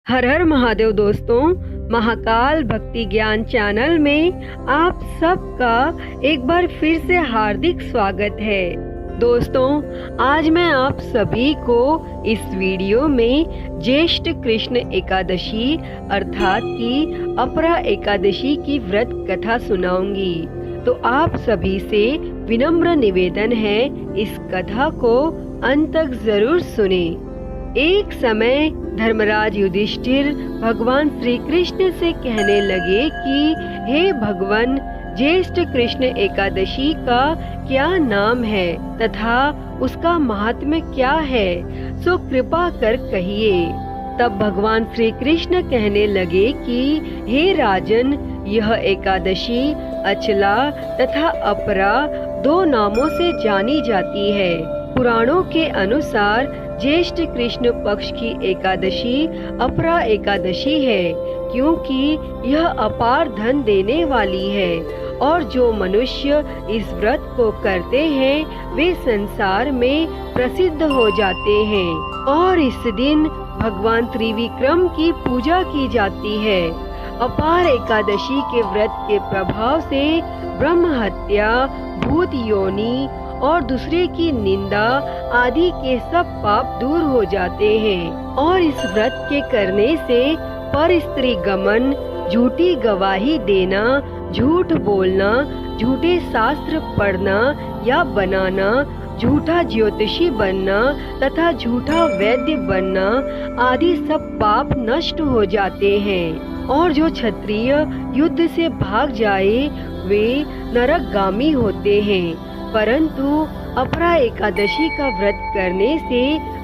हर हर महादेव दोस्तों, महाकाल भक्ति ज्ञान चैनल में आप सबका एक बार फिर से हार्दिक स्वागत है। दोस्तों, आज मैं आप सभी को इस वीडियो में ज्येष्ठ कृष्ण एकादशी अर्थात की अपरा एकादशी की व्रत कथा सुनाऊंगी। तो आप सभी से विनम्र निवेदन है, इस कथा को अंत तक जरूर सुने। एक समय धर्मराज युधिष्ठिर भगवान श्री कृष्ण से कहने लगे कि हे भगवान, ज्येष्ठ कृष्ण एकादशी का क्या नाम है तथा उसका महात्म्य क्या है, सो कृपा कर कहिए। तब भगवान श्री कृष्ण कहने लगे कि हे राजन, यह एकादशी अचला तथा अपरा दो नामों से जानी जाती है। पुराणों के अनुसार ज्येष्ठ कृष्ण पक्ष की एकादशी अपरा एकादशी है, क्योंकि यह अपार धन देने वाली है और जो मनुष्य इस व्रत को करते हैं वे संसार में प्रसिद्ध हो जाते हैं। और इस दिन भगवान त्रिविक्रम की पूजा की जाती है। अपार एकादशी के व्रत के प्रभाव से ब्रह्म हत्या, भूत योनि और दूसरे की निंदा आदि के सब पाप दूर हो जाते हैं। और इस व्रत के करने से पर स्त्री गमन, झूठी गवाही देना, झूठ बोलना, झूठे शास्त्र पढ़ना या बनाना, झूठा ज्योतिषी बनना तथा झूठा वैद्य बनना आदि सब पाप नष्ट हो जाते हैं। और जो क्षत्रिय युद्ध से भाग जाए वे नरकगामी होते हैं, परंतु अपरा एकादशी का व्रत करने से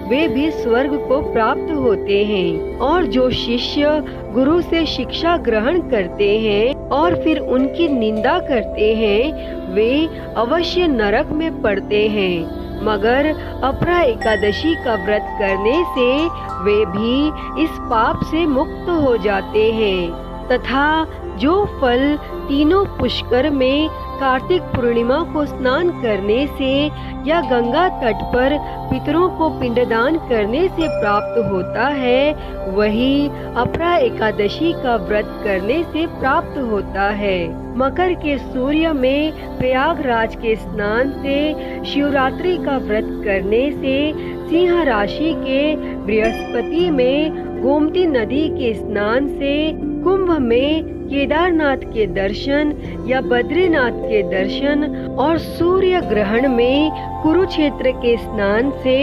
वे भी स्वर्ग को प्राप्त होते हैं। और जो शिष्य गुरु से शिक्षा ग्रहण करते हैं और फिर उनकी निंदा करते हैं वे अवश्य नरक में पड़ते हैं। मगर अपरा एकादशी का व्रत करने से वे भी इस पाप से मुक्त हो जाते हैं। तथा जो फल तीनों पुष्कर में कार्तिक पूर्णिमा को स्नान करने से या गंगा तट पर पितरों को पिंडदान करने से प्राप्त होता है, वही अपरा एकादशी का व्रत करने से प्राप्त होता है। मकर के सूर्य में प्रयागराज के स्नान से, शिवरात्रि का व्रत करने से, सिंह राशि के बृहस्पति में गोमती नदी के स्नान से, कुंभ में केदारनाथ के दर्शन या बद्रीनाथ के दर्शन और सूर्य ग्रहण में कुरुक्षेत्र के स्नान से,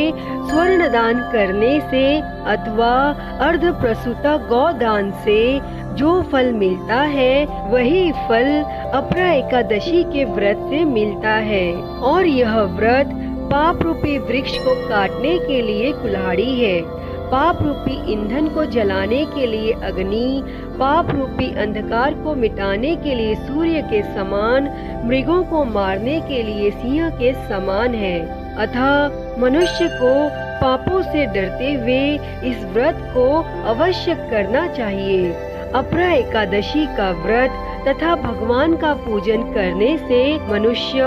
स्वर्ण दान करने से अथवा अर्ध प्रसूता गौदान से जो फल मिलता है वही फल अपरा एकादशी के व्रत से मिलता है। और यह व्रत पाप रूपी वृक्ष को काटने के लिए कुल्हाड़ी है, पाप रूपी ईंधन को जलाने के लिए अग्नि, पाप रूपी अंधकार को मिटाने के लिए सूर्य के समान, मृगों को मारने के लिए सिंह के समान है। अतः मनुष्य को पापों से डरते हुए इस व्रत को अवश्य करना चाहिए। अपरा एकादशी का व्रत तथा भगवान का पूजन करने से मनुष्य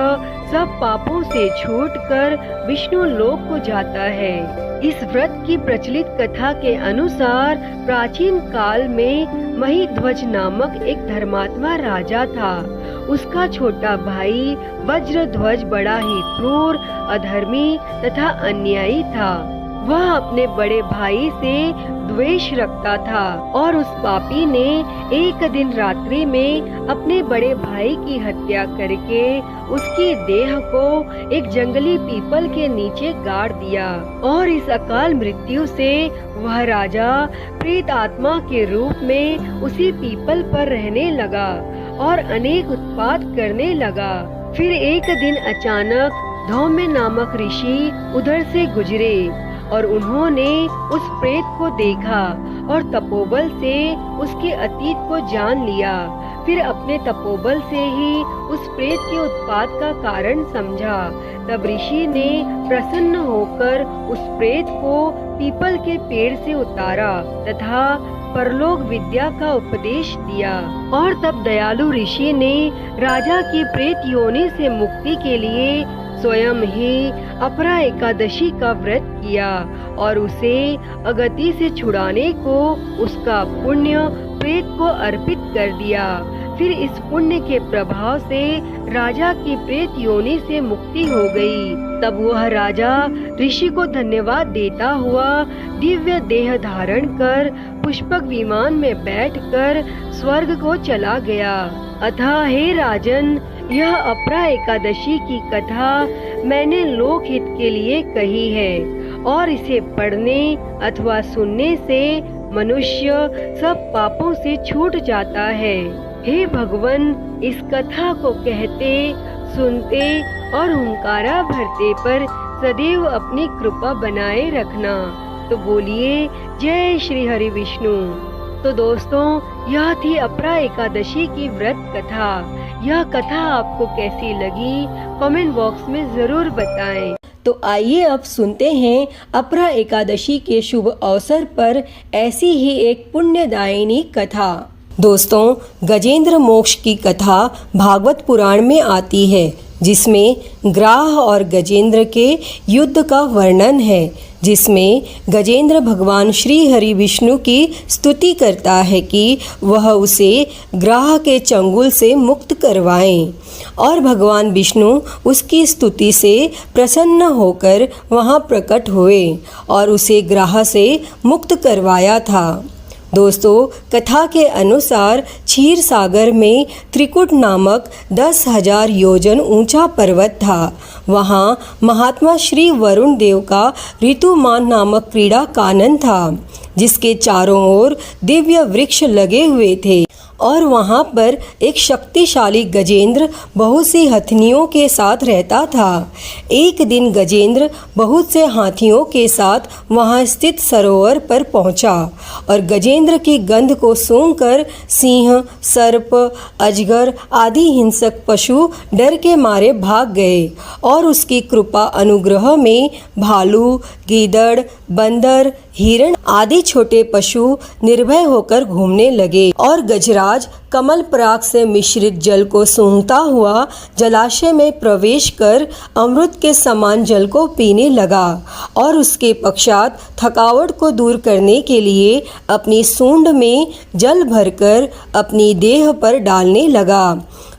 सब पापों से छूटकर विष्णु लोक को जाता है। इस व्रत की प्रचलित कथा के अनुसार प्राचीन काल में महिध्वज नामक एक धर्मात्मा राजा था। उसका छोटा भाई वज्रध्वज बड़ा ही क्रूर, अधर्मी तथा अन्यायी था। वह अपने बड़े भाई से द्वेष रखता था और उस पापी ने एक दिन रात्रि में अपने बड़े भाई की हत्या करके उसकी देह को एक जंगली पीपल के नीचे गाड़ दिया। और इस अकाल मृत्यु से वह राजा प्रेत आत्मा के रूप में उसी पीपल पर रहने लगा और अनेक उत्पात करने लगा। फिर एक दिन अचानक धौम्य नामक ऋषि उधर से गुजरे और उन्होंने उस प्रेत को देखा और तपोबल से उसके अतीत को जान लिया। फिर अपने तपोबल से ही उस प्रेत के उत्पात का कारण समझा। तब ऋषि ने प्रसन्न होकर उस प्रेत को पीपल के पेड़ से उतारा तथा परलोक विद्या का उपदेश दिया। और तब दयालु ऋषि ने राजा की प्रेत योनि से मुक्ति के लिए स्वयं ही अपरा एकादशी का व्रत किया और उसे अगति से छुड़ाने को उसका पुण्य प्रेत को अर्पित कर दिया। फिर इस पुण्य के प्रभाव से राजा की प्रेत योनि से मुक्ति हो गई। तब वह राजा ऋषि को धन्यवाद देता हुआ दिव्य देह धारण कर पुष्पक विमान में बैठकर स्वर्ग को चला गया। अतः हे राजन, यह अपरा एकादशी की कथा मैंने लोकहित के लिए कही है और इसे पढ़ने अथवा सुनने से मनुष्य सब पापों से छूट जाता है। हे भगवन, इस कथा को कहते, सुनते और हुंकारा भरते पर सदैव अपनी कृपा बनाए रखना। तो बोलिए जय श्री हरि विष्णु। तो दोस्तों, यह थी अपरा एकादशी की व्रत कथा। यह कथा आपको कैसी लगी कमेंट बॉक्स में जरूर बताएं। तो आइए अब सुनते हैं अपरा एकादशी के शुभ अवसर पर ऐसी ही एक पुण्यदायिनी कथा। दोस्तों, गजेंद्र मोक्ष की कथा भागवत पुराण में आती है, जिसमें ग्राह और गजेंद्र के युद्ध का वर्णन है, जिसमें गजेंद्र भगवान श्री हरि विष्णु की स्तुति करता है कि वह उसे ग्राह के चंगुल से मुक्त करवाएं और भगवान विष्णु उसकी स्तुति से प्रसन्न होकर वहां प्रकट हुए और उसे ग्राह से मुक्त करवाया था। दोस्तों, कथा के अनुसार क्षीर सागर में त्रिकुट नामक 10,000 योजन ऊंचा पर्वत था। वहाँ महात्मा श्री वरुण देव का ऋतुमान नामक क्रीड़ा कानन था, जिसके चारों ओर दिव्य वृक्ष लगे हुए थे और वहाँ पर एक शक्तिशाली गजेंद्र बहुत सी हथनियों के साथ रहता था। एक दिन गजेंद्र बहुत से हाथियों के साथ वहाँ स्थित सरोवर पर पहुँचा और गजेंद्र की गंध को सूंघकर सिंह, सर्प, अजगर आदि हिंसक पशु डर के मारे भाग गए और उसकी कृपा अनुग्रह में भालू, गीदड़, बंदर, हिरण आदि छोटे पशु निर्भय होकर घूमने लगे और गजराज कमल पराग से मिश्रित जल को सूंघता हुआ जलाशय में प्रवेश कर अमृत के समान जल को पीने लगा और उसके पश्चात थकावट को दूर करने के लिए अपनी सूंड में जल भरकर अपनी देह पर डालने लगा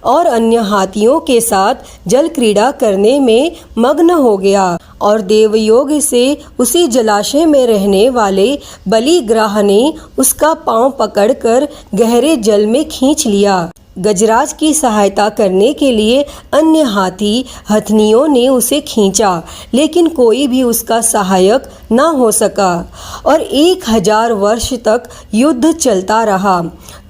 और अन्य हाथियों के साथ जल क्रीड़ा करने में मग्न हो गया और देवयोग से उसी जलाशय में रहने वाले बलिग्राह ने उसका पांव पकड़कर गहरे जल में खींच लिया। गजराज की सहायता करने के लिए अन्य हाथी हथनियों ने उसे खींचा, लेकिन कोई भी उसका सहायक न हो सका और 1000 वर्ष तक युद्ध चलता रहा।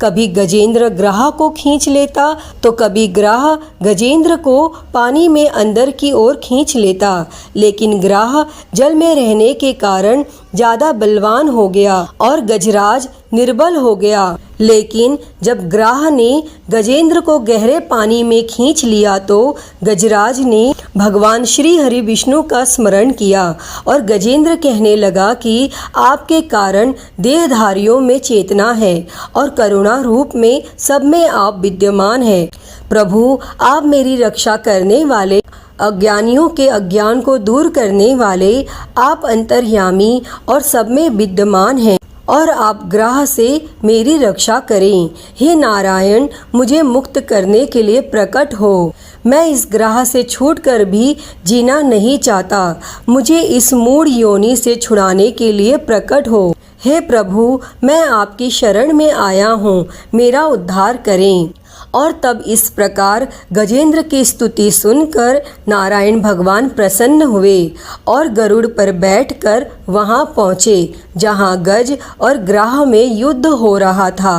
कभी गजेंद्र ग्राह को खींच लेता तो कभी ग्राह गजेंद्र को पानी में अंदर की ओर खींच लेता, लेकिन ग्राह जल में रहने के कारण ज्यादा बलवान हो गया और गजराज निर्बल हो गया। लेकिन जब ग्राह ने गजेंद्र को गहरे पानी में खींच लिया तो गजराज ने भगवान श्री हरि विष्णु का स्मरण किया और गजेंद्र कहने लगा कि आपके कारण देहधारियों में चेतना है और करुणा रूप में सब में आप विद्यमान हैं। प्रभु, आप मेरी रक्षा करने वाले, अज्ञानियों के अज्ञान को दूर करने वाले, आप अंतर्यामी और सब में विद्यमान हैं और आप ग्राह से मेरी रक्षा करें। हे नारायण, मुझे मुक्त करने के लिए प्रकट हो। मैं इस ग्राह से छूटकर भी जीना नहीं चाहता। मुझे इस मूढ़ योनि से छुड़ाने के लिए प्रकट हो। हे प्रभु, मैं आपकी शरण में आया हूँ, मेरा उद्धार करें। और तब इस प्रकार गजेंद्र की स्तुति सुनकर नारायण भगवान प्रसन्न हुए और गरुड़ पर बैठकर वहां पहुँचे जहां गज और ग्राह में युद्ध हो रहा था।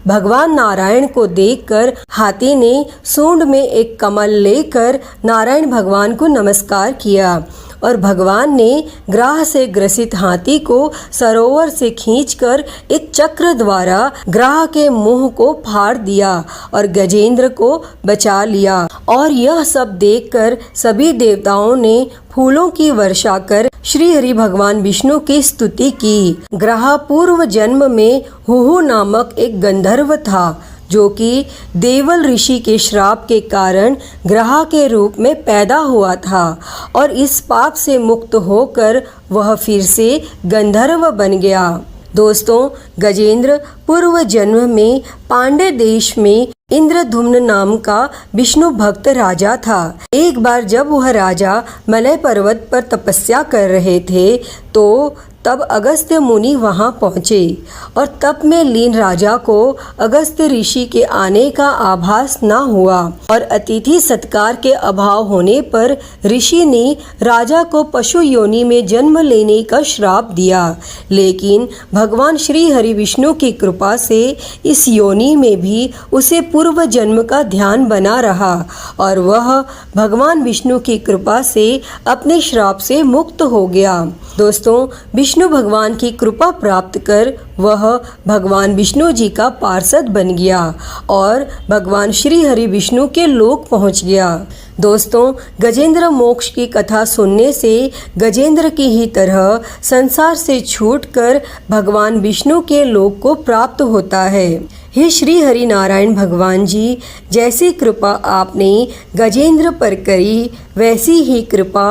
भगवान नारायण को देखकर हाथी ने सूंड में एक कमल लेकर नारायण भगवान को नमस्कार किया और भगवान ने ग्राह से ग्रसित हाथी को सरोवर से खींचकर एक चक्र द्वारा ग्राह के मुंह को फाड़ दिया और गजेंद्र को बचा लिया। और यह सब देखकर सभी देवताओं ने फूलों की वर्षा कर श्री हरि भगवान विष्णु की स्तुति की। ग्राह पूर्व जन्म में हुहु नामक एक गंधर्व था जो कि देवल ऋषि के श्राप के कारण ग्रह के रूप में पैदा हुआ था और इस पाप से मुक्त होकर वह फिर से गंधर्व बन गया। दोस्तों, गजेंद्र पूर्व जन्म में पांड्य देश में इंद्रधुम्न नाम का विष्णु भक्त राजा था। एक बार जब वह राजा मलय पर्वत पर तपस्या कर रहे थे तो तब अगस्त्य मुनि वहां पहुंचे और तप में लीन राजा को अगस्त्य ऋषि के आने का आभास न हुआ और अतिथि सत्कार के अभाव होने पर ऋषि ने राजा को पशु योनि में जन्म लेने का श्राप दिया। लेकिन भगवान श्री हरि विष्णु की कृपा से इस योनि में भी उसे पूर्व जन्म का ध्यान बना रहा और वह भगवान विष्णु की कृपा से अपने श्राप से मुक्त हो गया। दोस्तों, विष्णु भगवान की कृपा प्राप्त कर वह भगवान विष्णु जी का पार्षद बन गया और भगवान श्री हरि विष्णु के लोक पहुंच गया। दोस्तों, गजेंद्र मोक्ष की कथा सुनने से गजेंद्र की ही तरह संसार से छूटकर भगवान विष्णु के लोक को प्राप्त होता है। हे श्री हरि नारायण भगवान जी, जैसी कृपा आपने गजेंद्र पर करी वैसी ही कृपा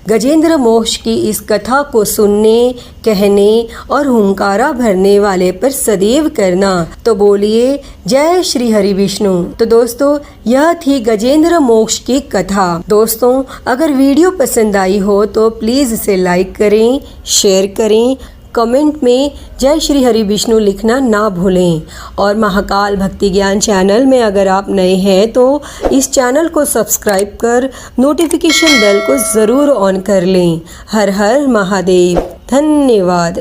गजेंद्र मोक्ष की इस कथा को सुनने, कहने और हुंकारा भरने वाले पर सदैव करना। तो बोलिए जय श्री हरि विष्णु। तो दोस्तों, यह थी गजेंद्र मोक्ष की कथा। दोस्तों, अगर वीडियो पसंद आई हो तो प्लीज़ इसे लाइक करें, शेयर करें, कमेंट में जय श्री हरि विष्णु लिखना ना भूलें और महाकाल भक्ति ज्ञान चैनल में अगर आप नए हैं तो इस चैनल को सब्सक्राइब कर नोटिफिकेशन बेल को ज़रूर ऑन कर लें। हर हर महादेव। धन्यवाद।